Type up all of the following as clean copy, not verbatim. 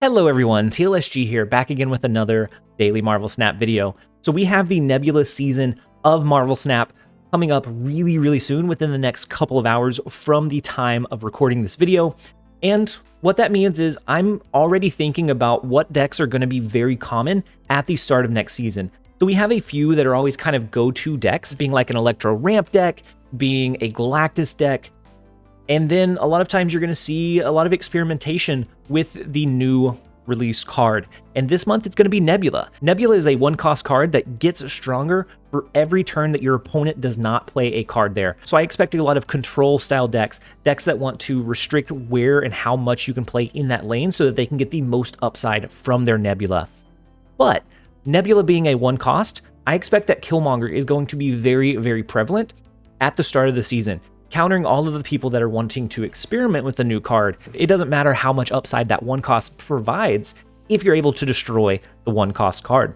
Hello everyone, TLSG here, back again with another Daily Marvel Snap video. So we have the Nebula season of Marvel Snap coming up really soon, within the next couple of hours from the time of recording this video. And what that means is I'm already thinking about what decks are going to be very common at the start of next season. So we have a few that are always kind of go-to decks, being like an Electro Ramp deck, being a Galactus deck, and then a lot of times you're going to see a lot of experimentation with the new released card. And this month it's going to be Nebula. Nebula is a one-cost card that gets stronger for every turn that your opponent does not play a card there. So I expect a lot of control-style decks that want to restrict where and how much you can play in that lane so that they can get the most upside from their Nebula. But Nebula being a one-cost, I expect that Killmonger is going to be very prevalent at the start of the season, countering all of the people that are wanting to experiment with the new card. It doesn't matter how much upside that one cost provides if you're able to destroy the one cost card.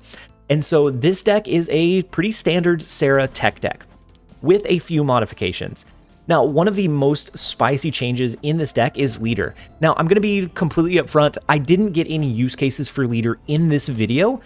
And so this deck is a pretty standard Sera tech deck with a few modifications. Now, one of the most spicy changes in this deck is Leader. Now, I'm going to be completely upfront. I didn't get any use cases for Leader in this video,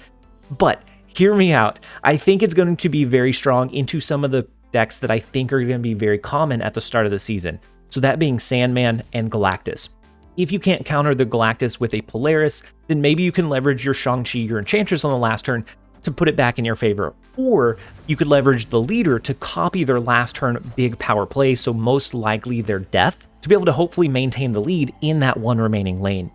but hear me out. I think it's going to be very strong into some of the decks that I think are going to be very common at the start of the season. So that being Sandman and Galactus. If you can't counter the Galactus with a Polaris, then maybe you can leverage your Shang-Chi, your Enchantress on the last turn to put it back in your favor. Or you could leverage the Leader to copy their last turn big power play, so most likely their death, to be able to hopefully maintain the lead in that one remaining lane.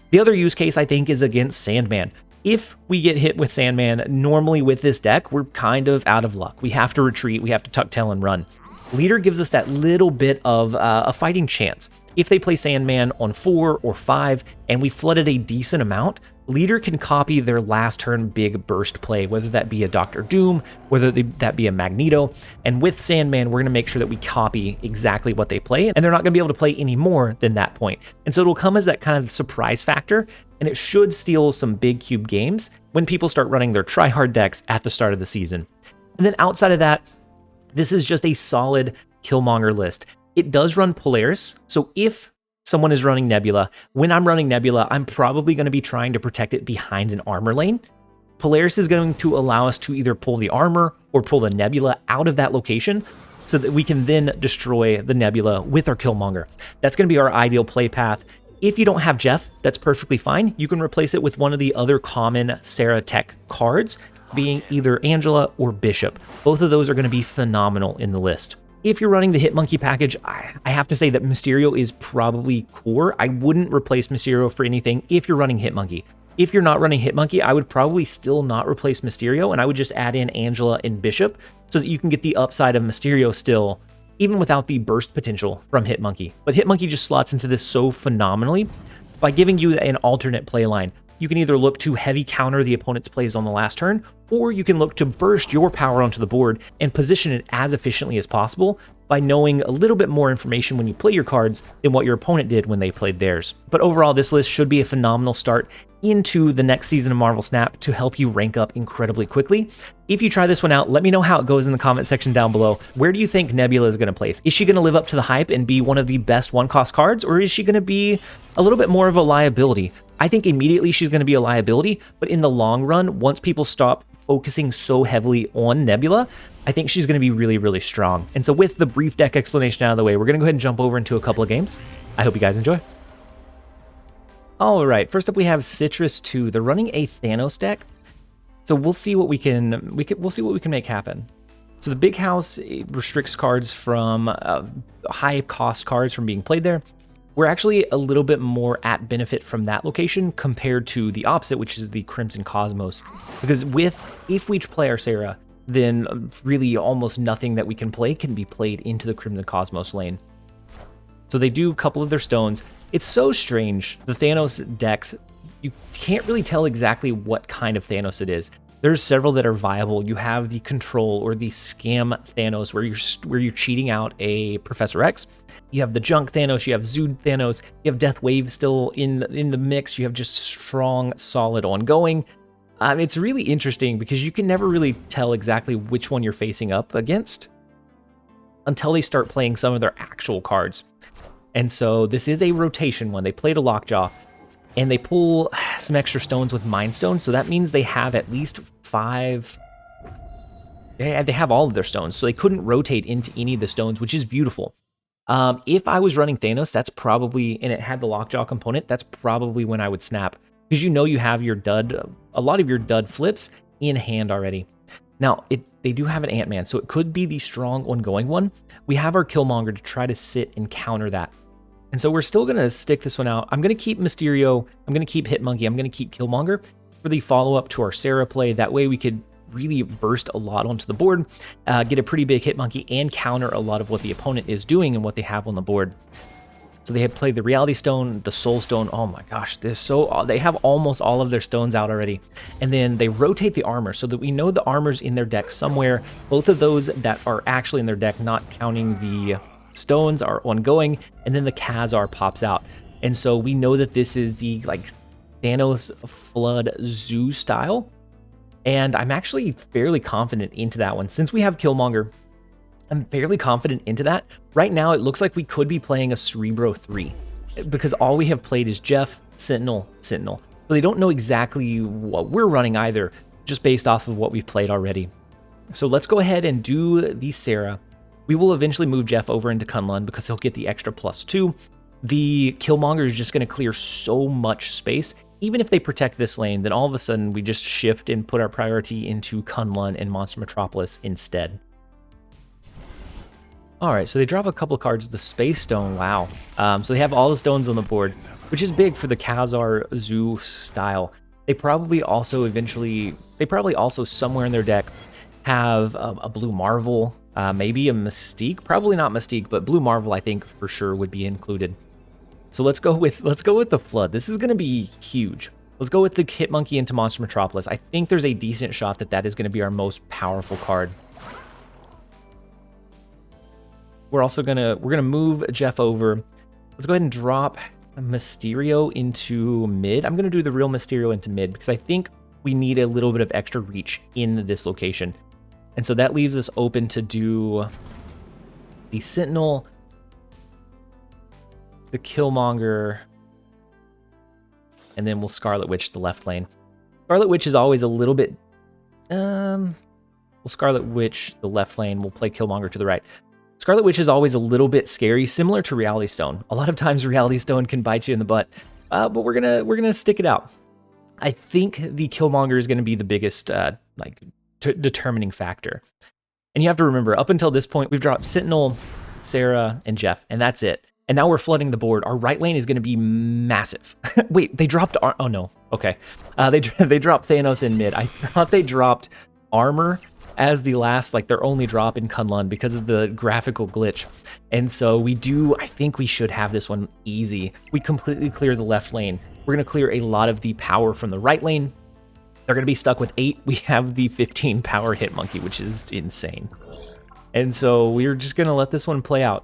The other use case I think is against Sandman. If we get hit with Sandman, normally with this deck, we're kind of out of luck. We have to retreat, we have to tuck tail and run. Leader gives us that little bit of a fighting chance. If they play Sandman on 4 or 5 and we flooded a decent amount, Leader can copy their last turn big burst play, whether that be a Doctor Doom, whether that be a Magneto. And with Sandman, we're going to make sure that we copy exactly what they play, and they're not going to be able to play any more than that point. And so it'll come as that kind of surprise factor, and it should steal some big cube games when people start running their try-hard decks at the start of the season. And then outside of that, this is just a solid Killmonger list. It does run Polaris, so if someone is running Nebula, when I'm running Nebula, I'm probably going to be trying to protect it behind an armor lane. Polaris is going to allow us to either pull the armor or pull the Nebula out of that location so that we can then destroy the Nebula with our Killmonger. That's going to be our ideal play path. If you don't have Jeff, that's perfectly fine. You can replace it with one of the other common Sera tech cards, being either Angela or Bishop. Both of those are going to be phenomenal in the list. If you're running the Hitmonkey package, I have to say that Mysterio is probably core. I wouldn't replace Mysterio for anything if you're running Hitmonkey. If you're not running Hitmonkey, I would probably still not replace Mysterio, and I would just add in Angela and Bishop so that you can get the upside of Mysterio still, even without the burst potential from Hitmonkey. But Hitmonkey just slots into this so phenomenally by giving you an alternate play line. You can either look to heavy counter the opponent's plays on the last turn, or you can look to burst your power onto the board and position it as efficiently as possible by knowing a little bit more information when you play your cards than what your opponent did when they played theirs. But overall, this list should be a phenomenal start into the next season of Marvel Snap to help you rank up incredibly quickly. If you try this one out, let me know how it goes in the comment section down below. Where do you think Nebula is going to place? Is she going to live up to the hype and be one of the best one-cost cards, or is she going to be a little bit more of a liability? I think immediately she's going to be a liability, but in the long run, once people stop focusing so heavily on Nebula, I think she's going to be really strong. And so with the brief deck explanation out of the way, we're going to go ahead and jump over into a couple of games. I hope you guys enjoy. All right, first up we have Citrus 2. They're running a Thanos deck, so we'll see what we can make happen. So the big house restricts cards from high cost cards from being played there. We're actually a little bit more at benefit from that location compared to the opposite, which is the Crimson Cosmos. Because if we play our Sera, then really almost nothing that we can play can be played into the Crimson Cosmos lane. So they do a couple of their stones. It's so strange. The Thanos decks, you can't really tell exactly what kind of Thanos it is. There's several that are viable. You have the Control or the Scam Thanos, where you're cheating out a Professor X. You have the Junk Thanos, you have Zood Thanos, you have Death Wave still in the mix, you have just strong, solid ongoing. It's really interesting because you can never really tell exactly which one you're facing up against until they start playing some of their actual cards. And so this is a rotation one. They played a Lockjaw. and they pull some extra stones with Mind Stone, so that means they have at least 5. They have all of their stones, so they couldn't rotate into any of the stones, which is beautiful. If I was running Thanos, that's probably, and it had the Lockjaw component, that's probably when I would snap, because you know you have your dud, a lot of your dud flips in hand already. Now, they do have an Ant-Man, so it could be the strong ongoing one. We have our Killmonger to try to sit and counter that. And so we're still going to stick this one out. I'm going to keep Mysterio, I'm going to keep Hitmonkey, I'm going to keep Killmonger for the follow-up to our Sera play. That way we could really burst a lot onto the board, get a pretty big Hitmonkey, and counter a lot of what the opponent is doing and what they have on the board. So they have played the Reality Stone, the Soul Stone. Oh my gosh, they have almost all of their stones out already. And then they rotate the armor so that we know the armor's in their deck somewhere. Both of those that are actually in their deck, not counting the stones, are ongoing. And then the Khazar pops out. And so we know that this is the like Thanos Flood Zoo style. And I'm actually fairly confident into that one. Since we have Killmonger, I'm fairly confident into that. Right now, it looks like we could be playing a Cerebro 3 because all we have played is Jeff, Sentinel, Sentinel. So they don't know exactly what we're running either, just based off of what we've played already. So let's go ahead and do the Sera. We will eventually move Jeff over into Kunlun because he'll get the extra +2. The Killmonger is just going to clear so much space. Even if they protect this lane, then all of a sudden we just shift and put our priority into Kunlun and Monster Metropolis instead. Alright, so they drop a couple of cards. The Space Stone, wow. So they have all the stones on the board, which is big for the Khazar Zoo style. They probably also somewhere in their deck have a Blue Marvel, maybe a Mystique. Probably not Mystique, but Blue Marvel I think for sure would be included. So let's go with the Flood. This is going to be huge. Let's go with the Hitmonkey into Monster Metropolis. I think there's a decent shot that is going to be our most powerful card. We're gonna move Jeff over. Let's go ahead and drop Mysterio into mid. I'm gonna do the real Mysterio into mid because I think we need a little bit of extra reach in this location. And so that leaves us open to do the Sentinel, the Killmonger, and then we'll Scarlet Witch the left lane. Scarlet Witch is always a little bit, we'll Scarlet Witch the left lane, we'll play Killmonger to the right. Scarlet Witch is always a little bit scary, similar to Reality Stone. A lot of times Reality Stone can bite you in the butt, but we're gonna stick it out. I think the Killmonger is gonna be the biggest determining factor. And you have to remember, up until this point, we've dropped Sentinel, Sera, and Jeff, and that's it. And now we're flooding the board. Our right lane is gonna be massive. Wait, they dropped oh no, okay. They dropped Thanos in mid. I thought they dropped armor as the last, their only drop in Kunlun because of the graphical glitch. And so I think we should have this one easy. We completely clear the left lane. We're gonna clear a lot of the power from the right lane. They're gonna be stuck with 8. We have the 15 power Hitmonkey, which is insane. And so we're just gonna let this one play out.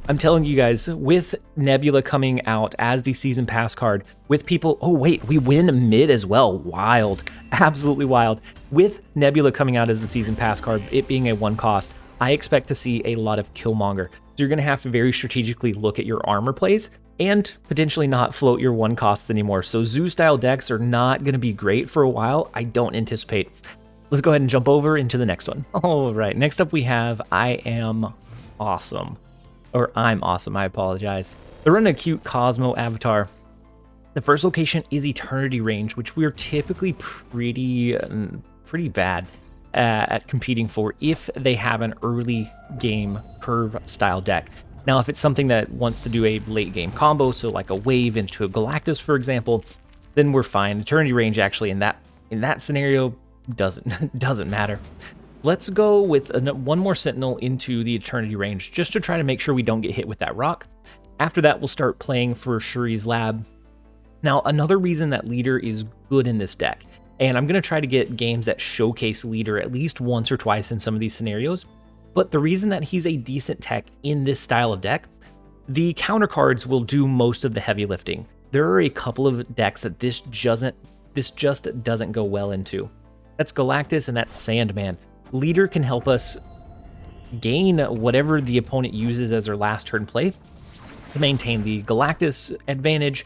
I'm telling you guys, with Nebula coming out as the season pass card, with people, oh wait, we win mid as well. Wild, absolutely wild. With Nebula coming out as the season pass card, it being a 1 cost, I expect to see a lot of Killmonger. So you're gonna have to very strategically look at your armor plays and potentially not float your 1 costs anymore. So Zoo style decks are not gonna be great for a while, I don't anticipate. Let's go ahead and jump over into the next one. All right, next up we have I Am Awesome. Or I'm Awesome, I apologize. They're running a cute Cosmo avatar. The first location is Eternity Range, which we're typically pretty bad at competing for if they have an early game curve style deck. Now, if it's something that wants to do a late game combo, so like a wave into a Galactus, for example, then we're fine. Eternity Range actually in that scenario doesn't matter. Let's go with one more Sentinel into the Eternity Range just to try to make sure we don't get hit with that rock. After that, we'll start playing for Shuri's Lab. Now, another reason that Leader is good in this deck, and I'm going to try to get games that showcase Leader at least once or twice in some of these scenarios, but the reason that he's a decent tech in this style of deck, the counter cards will do most of the heavy lifting. There are a couple of decks that this just doesn't go well into. That's Galactus and that's Sandman. Leader can help us gain whatever the opponent uses as their last turn play to maintain the Galactus advantage.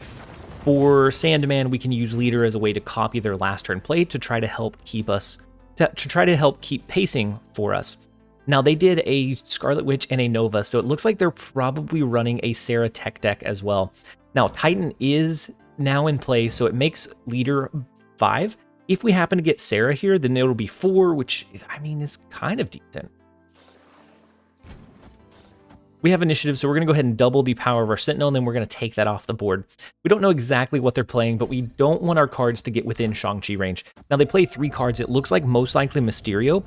For Sandman, we can use Leader as a way to copy their last turn play to try to help keep us, to try to help keep pacing for us. Now, they did a Scarlet Witch and a Nova, so it looks like they're probably running a Sera tech deck as well. Now, Titan is now in play, so it makes Leader 5. If we happen to get Sera here, then it'll be 4, which, I mean, is kind of decent. We have initiative, so we're going to go ahead and double the power of our Sentinel, and then we're going to take that off the board. We don't know exactly what they're playing, but we don't want our cards to get within Shang-Chi range. Now, they play 3 cards. It looks like most likely Mysterio.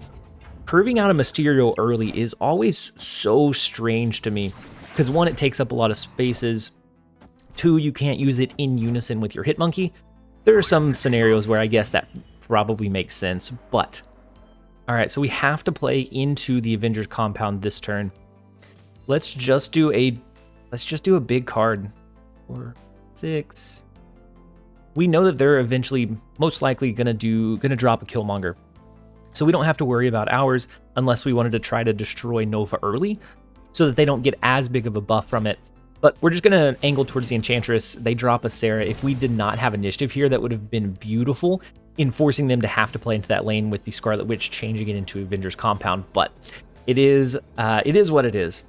Curving out a Mysterio early is always so strange to me, because 1, it takes up a lot of spaces. 2, you can't use it in unison with your Hitmonkey. There are some scenarios where I guess that probably makes sense, but... All right, so we have to play into the Avengers compound this turn. Let's just do a big card. 4, 6. We know that they're eventually most likely gonna drop a Killmonger. So we don't have to worry about ours unless we wanted to try to destroy Nova early so that they don't get as big of a buff from it. But we're just gonna angle towards the Enchantress. They drop a Sera. If we did not have initiative here, that would have been beautiful in forcing them to have to play into that lane with the Scarlet Witch changing it into Avengers compound. But it is what it is.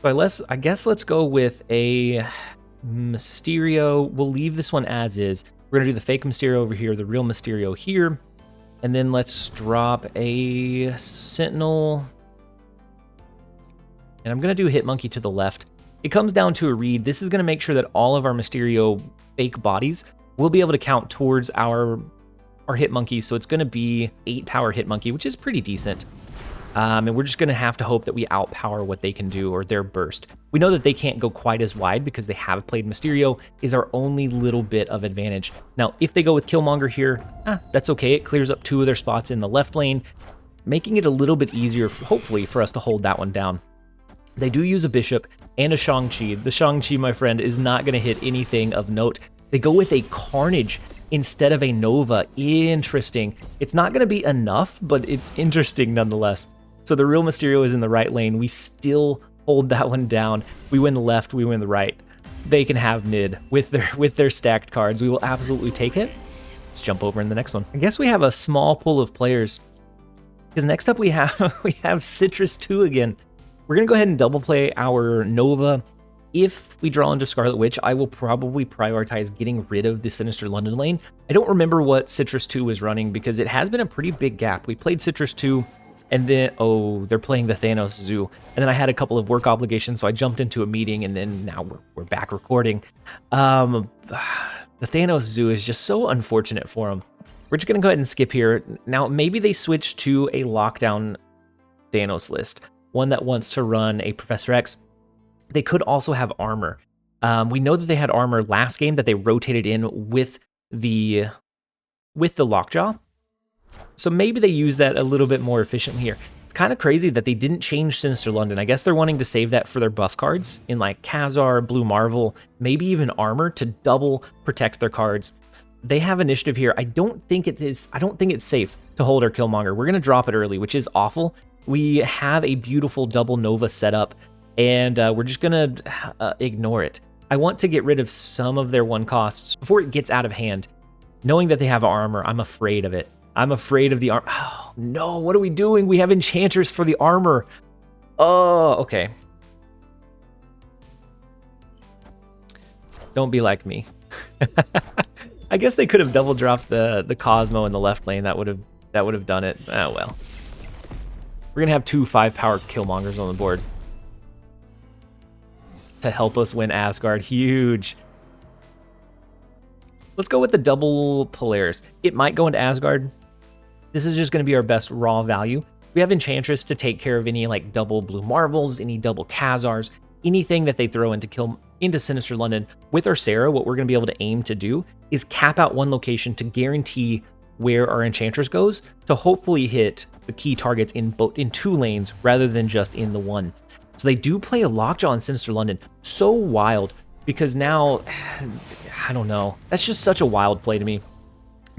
So I guess let's go with a Mysterio. We'll leave this one as is. We're going to do the fake Mysterio over here, the real Mysterio here. And then let's drop a Sentinel. And I'm going to do Hitmonkey to the left. It comes down to a read. This is going to make sure that all of our Mysterio fake bodies will be able to count towards our Hitmonkey. So it's going to be 8 power Hitmonkey, which is pretty decent. And we're just going to have to hope that we outpower what they can do or their burst. We know that they can't go quite as wide because they have played Mysterio is our only little bit of advantage. Now, if they go with Killmonger here, that's okay. It clears up 2 of their spots in the left lane, making it a little bit easier, hopefully, for us to hold that one down. They do use a Bishop and a Shang-Chi. The Shang-Chi, my friend, is not going to hit anything of note. They go with a Carnage instead of a Nova. Interesting. It's not going to be enough, but it's interesting nonetheless. So the real Mysterio is in the right lane. We still hold that one down. We win the left, we win the right. They can have mid with their stacked cards. We will absolutely take it. Let's jump over in the next one. I guess we have a small pool of players. Because next up we have Citrus 2 again. We're gonna go ahead and double play our Nova. If we draw into Scarlet Witch, I will probably prioritize getting rid of the Sinister London lane. I don't remember what Citrus 2 was running because it has been a pretty big gap. We played Citrus 2. And then, they're playing the Thanos Zoo. And then I had a couple of work obligations, so I jumped into a meeting, and then now we're back recording. The Thanos Zoo is just so unfortunate for them. We're just going to go ahead and skip here. Now, maybe they switch to a lockdown Thanos list, one that wants to run a Professor X. They could also have armor. We know that they had armor last game that they rotated in with the Lockjaw. So maybe they use that a little bit more efficiently here. It's kind of crazy that they didn't change Sinister London. I guess they're wanting to save that for their buff cards in like Khazar, Blue Marvel, maybe even armor to double protect their cards. They have initiative here. I don't think it's safe to hold our Killmonger. We're going to drop it early, which is awful. We have a beautiful double Nova setup, and we're just going to ignore it. I want to get rid of some of their 1 costs before it gets out of hand. Knowing that they have armor, I'm afraid of it. I'm afraid of the armor. Oh, no, what are we doing? We have enchanters for the armor. Oh, okay. Don't be like me. I guess they could have double dropped the Cosmo in the left lane. That would have done it. Oh, well. We're going to have 2 5-power Killmongers on the board to help us win Asgard. Huge. Let's go with the double Polaris. It might go into Asgard. This is just going to be our best raw value. We have Enchantress to take care of any like double Blue Marvels, any double Khazars, anything that they throw into Sinister London. With our Sera, what we're going to be able to aim to do is cap out 1 location to guarantee where our Enchantress goes to hopefully hit the key targets in 2 lanes rather than just in the 1. So they do play a Lockjaw in Sinister London. So wild, because now, I don't know. That's just such a wild play to me.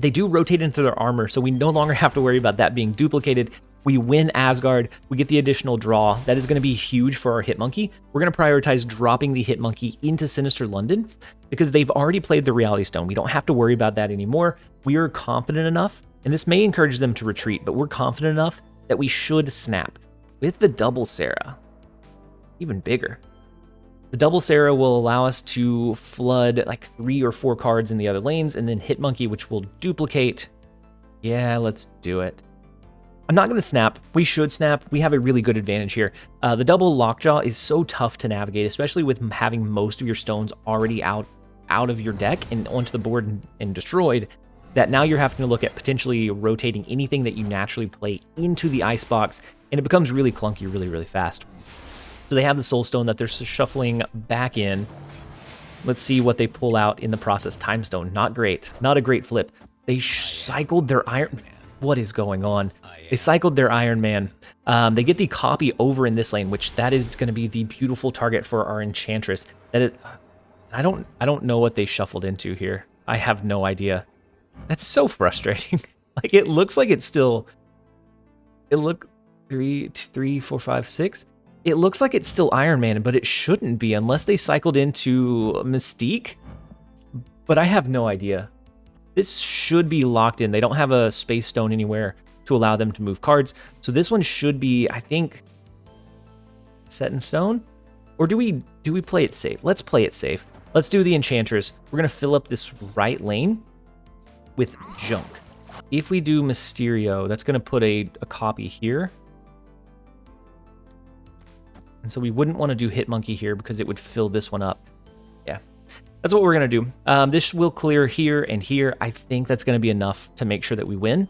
They do rotate into their armor, so we no longer have to worry about that being duplicated. We win Asgard, we get the additional draw. That is going to be huge for our Hitmonkey. We're going to prioritize dropping the Hitmonkey into Sinister London because they've already played the Reality Stone. We don't have to worry about that anymore. We are confident enough, and this may encourage them to retreat, but we're confident enough that we should snap. With the double Sera, even bigger. The double Sera will allow us to flood like 3 or 4 cards in the other lanes, and then Hitmonkey, which will duplicate. Yeah, let's do it. I'm not going to snap. We should snap. We have a really good advantage here. The double Lockjaw is so tough to navigate, especially with having most of your stones already out of your deck and onto the board and destroyed, that now you're having to look at potentially rotating anything that you naturally play into the icebox, and it becomes really clunky really, really fast. So they have the Soul Stone that they're shuffling back in. Let's see what they pull out in the process. Time Stone, not great. Not a great flip. They cycled their Iron... What is going on? They cycled their Iron Man. They get the copy over in this lane, which that is going to be the beautiful target for our Enchantress. I don't know what they shuffled into here. I have no idea. That's so frustrating. Like, it looks like it's still... It look 3, 4, 5, 6. It looks like it's still Iron Man, but it shouldn't be unless they cycled into Mystique. But I have no idea. This should be locked in. They don't have a Space Stone anywhere to allow them to move cards. So this one should be, I think, set in stone? Or do we play it safe? Let's play it safe. Let's do the Enchantress. We're going to fill up this right lane with junk. If we do Mysterio, that's going to put a copy here. And so we wouldn't want to do Hitmonkey here because it would fill this one up. Yeah, that's what we're going to do. This will clear here and here. I think that's going to be enough to make sure that we win.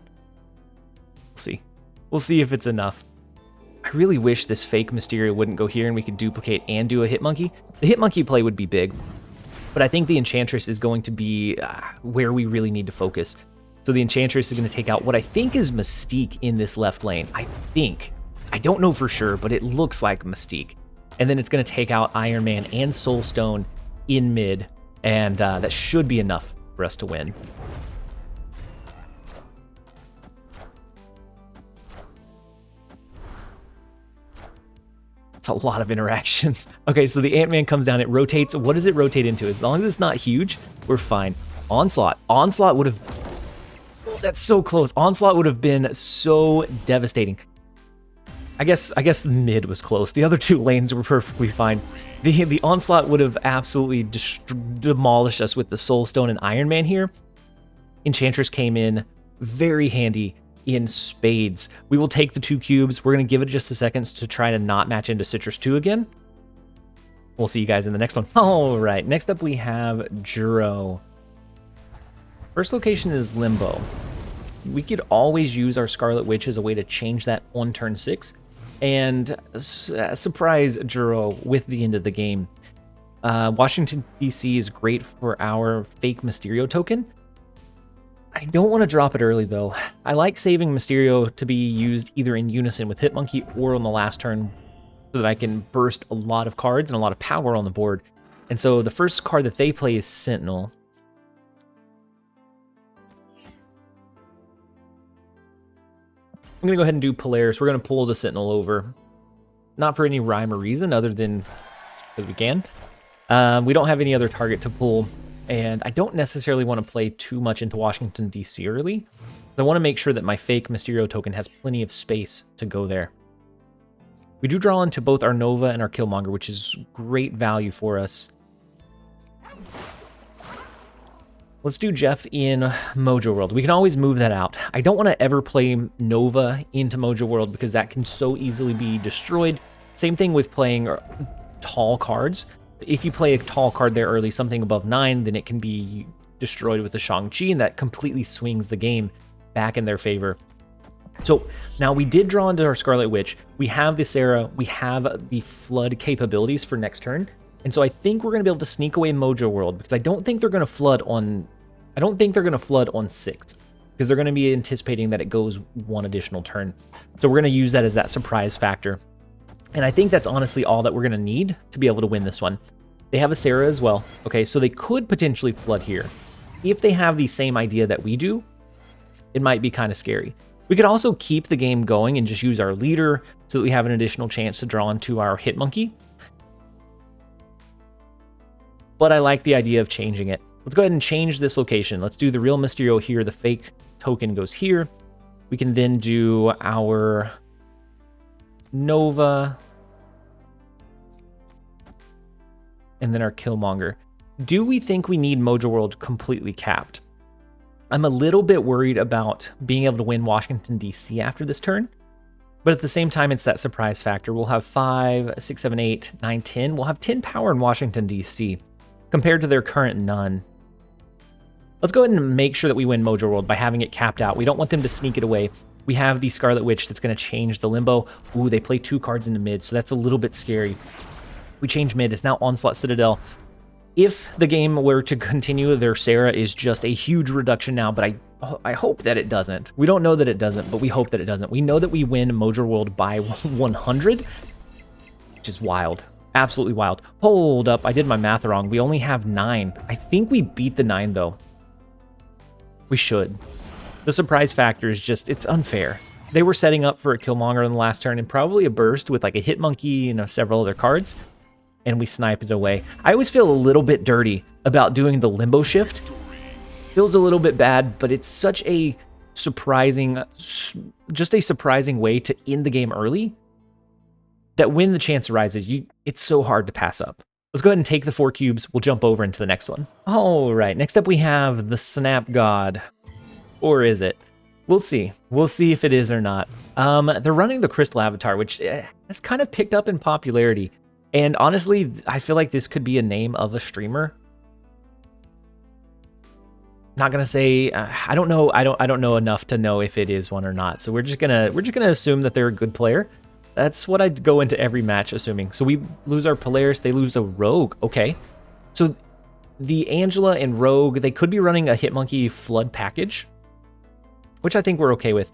We'll see. We'll see if it's enough. I really wish this fake Mysterio wouldn't go here and we could duplicate and do a Hitmonkey. The Hitmonkey play would be big, but I think the Enchantress is going to be where we really need to focus. So the Enchantress is going to take out what I think is Mystique in this left lane. I think. I don't know for sure, but it looks like Mystique. And then it's going to take out Iron Man and Soul Stone in mid, and that should be enough for us to win. It's a lot of interactions. Okay, so the Ant-Man comes down, it rotates. What does it rotate into? As long as it's not huge, we're fine. Onslaught. Onslaught would have... Oh, that's so close. Onslaught would have been so devastating. I guess the mid was close. The other 2 lanes were perfectly fine. The Onslaught would have absolutely demolished us with the Soul Stone and Iron Man here. Enchantress came in very handy in spades. We will take the 2 cubes. We're going to give it just a second to try to not match into Citrus 2 again. We'll see you guys in the next one. All right, next up we have Juro. First location is Limbo. We could always use our Scarlet Witch as a way to change that on turn 6 and surprise Juro with the end of the game. Washington, D.C. is great for our fake Mysterio token. I don't want to drop it early, though. I like saving Mysterio to be used either in unison with Hitmonkey or on the last turn so that I can burst a lot of cards and a lot of power on the board. And so the first card that they play is Sentinel. I'm going to go ahead and do Polaris. We're going to pull the Sentinel over. Not for any rhyme or reason other than because we can. We don't have any other target to pull. And I don't necessarily want to play too much into Washington, D.C. early. I want to make sure that my fake Mysterio token has plenty of space to go there. We do draw into both our Nova and our Killmonger, which is great value for us. Let's do Jeff in Mojo World. We can always move that out. I don't want to ever play Nova into Mojo World because that can so easily be destroyed. Same thing with playing tall cards. If you play a tall card there early, something above 9, then it can be destroyed with the Shang-Chi, and that completely swings the game back in their favor. So now we did draw into our Scarlet Witch. We have the Sera. We have the Flood capabilities for next turn. And so I think we're going to be able to sneak away Mojo World because I don't think they're going to flood on... I don't think they're going to flood on 6 because they're going to be anticipating that it goes 1 additional turn. So we're going to use that as that surprise factor. And I think that's honestly all that we're going to need to be able to win this one. They have a Sera as well. Okay, so they could potentially flood here. If they have the same idea that we do, it might be kind of scary. We could also keep the game going and just use our leader so that we have an additional chance to draw into our hit monkey. But I like the idea of changing it. Let's go ahead and change this location. Let's do the real Mysterio here. The fake token goes here. We can then do our Nova and then our Killmonger. Do we think we need Mojo World completely capped? I'm a little bit worried about being able to win Washington, D.C. after this turn. But at the same time, it's that surprise factor. We'll have 5, 6, 7, 8, 9, 10. We'll have 10 power in Washington, D.C. compared to their current none. Let's go ahead and make sure that we win Mojo World by having it capped out. We don't want them to sneak it away. We have the Scarlet Witch that's going to change the Limbo. Ooh, they play 2 cards into mid, so that's a little bit scary. We change mid. It's now Onslaught Citadel. If the game were to continue, their Sera is just a huge reduction now, but I hope that it doesn't. We don't know that it doesn't, but we hope that it doesn't. We know that we win Mojo World by 100, which is wild. Absolutely wild. Hold up, I did my math wrong. We only have 9. I think we beat the 9, though. We should. The surprise factor is just, it's unfair. They were setting up for a Killmonger in the last turn and probably a burst with like a hit monkey and several other cards. And we sniped it away. I always feel a little bit dirty about doing the limbo shift. Feels a little bit bad, but it's such a surprising, just a surprising way to end the game early that when the chance arises, it's so hard to pass up. Let's go ahead and take the 4 cubes. We'll jump over into the next one. All right, next up we have the Snap God. Or is it? We'll see. We'll see if it is or not. They're running the Crystal Avatar, which has kind of picked up in popularity. And honestly, I feel like this could be a name of a streamer. Not gonna say I don't know. I don't know enough to know if it is one or not. So we're just gonna assume that they're a good player. That's what I'd go into every match assuming. So we lose our Polaris, they lose a Rogue. Okay. So the Angela and Rogue, they could be running a Hitmonkey Flood package, which I think we're okay with.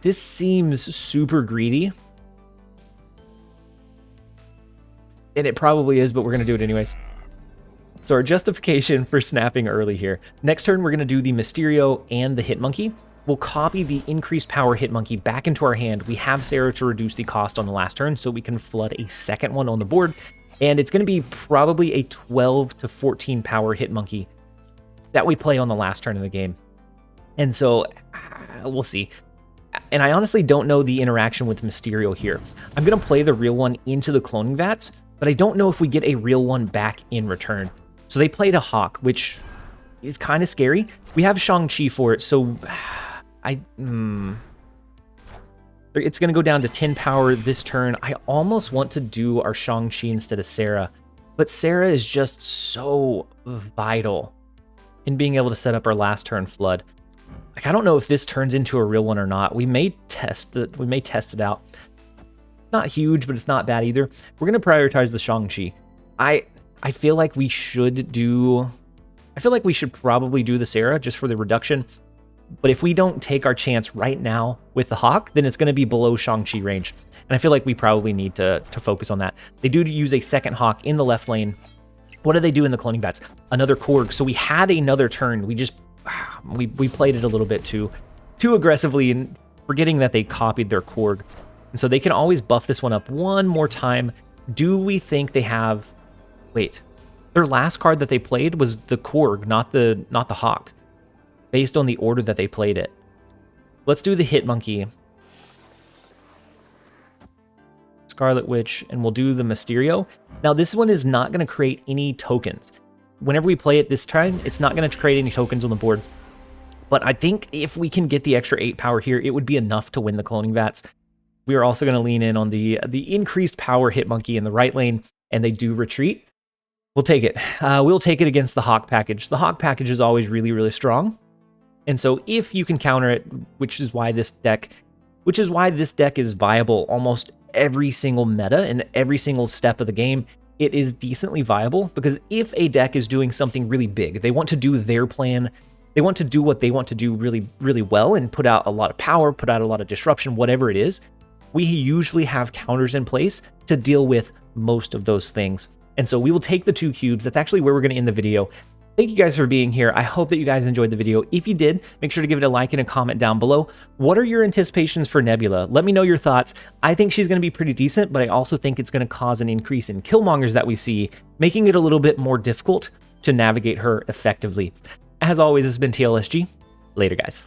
This seems super greedy. And it probably is, but we're going to do it anyways. So our justification for snapping early here. Next turn, we're going to do the Mysterio and the Hitmonkey. We'll copy the increased power Hitmonkey back into our hand. We have Sera to reduce the cost on the last turn, so we can flood a second one on the board. And it's going to be probably a 12 to 14 power Hitmonkey that we play on the last turn of the game. And so we'll see. And I honestly don't know the interaction with Mysterio here. I'm going to play the real one into the cloning vats, but I don't know if we get a real one back in return. So they played a Hawk, which is kind of scary. We have Shang-Chi for it, so it's going to go down to 10 power this turn. I almost want to do our Shang-Chi instead of Sera, but Sera is just so vital in being able to set up our last turn flood. Like, I don't know if this turns into a real one or not. We may test it. We may test it out. Not huge, but it's not bad either. We're going to prioritize the Shang-Chi. I feel like we should do... I feel like we should probably do the Sera just for the reduction. But if we don't take our chance right now with the Hawk, then it's going to be below Shang-Chi range. And I feel like we probably need to focus on that. They do use a second Hawk in the left lane. What do they do in the cloning vats? Another Korg. So we had another turn. We just... We played it a little bit too aggressively and forgetting that they copied their Korg. And so they can always buff this one up one more time. Do we think they have... Wait. Their last card that they played was the Korg, not the Hawk. Based on the order that they played it. Let's do the Hitmonkey. Scarlet Witch, and we'll do the Mysterio. Now this one is not going to create any tokens. Whenever we play it this time, it's not going to create any tokens on the board. But I think if we can get the extra 8 power here, it would be enough to win the cloning vats. We are also going to lean in on the increased power Hitmonkey in the right lane, and they do retreat. We'll take it. We'll take it against the Hawk package. The Hawk package is always really, really strong. And so if you can counter it, which is why this deck is viable almost every single meta and every single step of the game, it is decently viable, because if a deck is doing something really big, they want to do their plan, they want to do what they want to do really, really well and put out a lot of power, put out a lot of disruption, whatever it is, we usually have counters in place to deal with most of those things. And so we will take the 2 cubes. That's actually where we're going to end the video. Thank you guys for being here. I hope that you guys enjoyed the video. If you did, make sure to give it a like and a comment down below. What are your anticipations for Nebula? Let me know your thoughts. I think she's going to be pretty decent, but I also think it's going to cause an increase in Killmongers that we see, making it a little bit more difficult to navigate her effectively. As always, this has been TLSG. Later, guys.